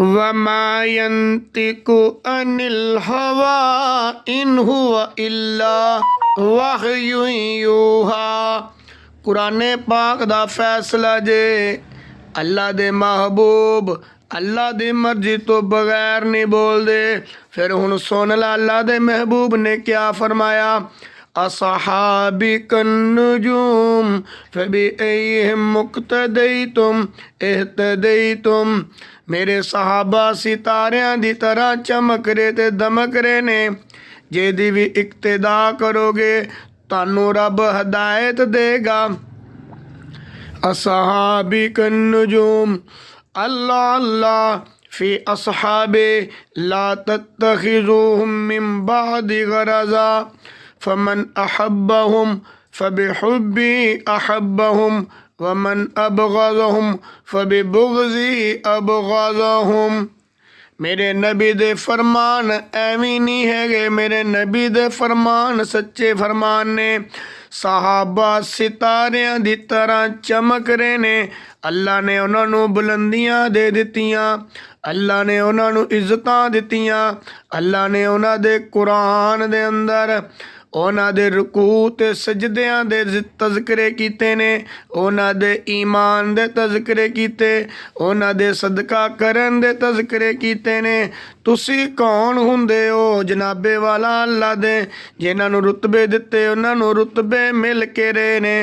वमा यंतिकु अनिल हवा इन हुवा इल्ला वहयु यूहा। कुराने पाक दा फैसला जे अल्लाह दे महबूब अल्लाह दी मर्जी तो बगैर नहीं बोलते। फिर हुण सुन ला अल्लाह दे महबूब ने क्या फरमाया, असहाबिकन नुजूम फबिअय्यिहिम मुक्तदैतुम इह्तदैतुम। मेरे सहाबा सितारियां दी तरह चमक रहे ते दमक रहे ने, जेदी भी इक्तदा करोगे तानू रब हदायत देगा। असहाबिकन नुजूम अल्लाह अल्लाह फी असहाबे ला तत्तखिज़ूहुम मिन बादी गरज़ा फमन अहब्बहुम फबिहुब्बी अहब्बहुम वमन अबग़ज़हुम फबिबुग़ज़ी अबग़ज़हुम। मेरे नबी दे फरमान एवं नहीं हैगे, मेरे नबी दे फरमान सच्चे फरमान ने। सहाबा सितारियां दी तरह चमक रहे ने। अल्लाह ने उन्होंने बुलंदियां दे दित्तियां, अल्लाह ने उन्होंने इज्जतां दित्तियां। अल्लाह ने उन्हां दे कुरान दे अंदर उन्हां दे रुकू ते सजदियां दे तज़किरे कीते ने, उन्हां दे ईमान दे तज़किरे कीते, उन्हां दे सदका करन दे तज़किरे कीते ने। तुसी कौन हुंदे हो जनाबे वाला अल्लाह दे, जिन्हां नूं रुतबे दित्ते उन्हां नूं रुतबे मिल के रहे ने।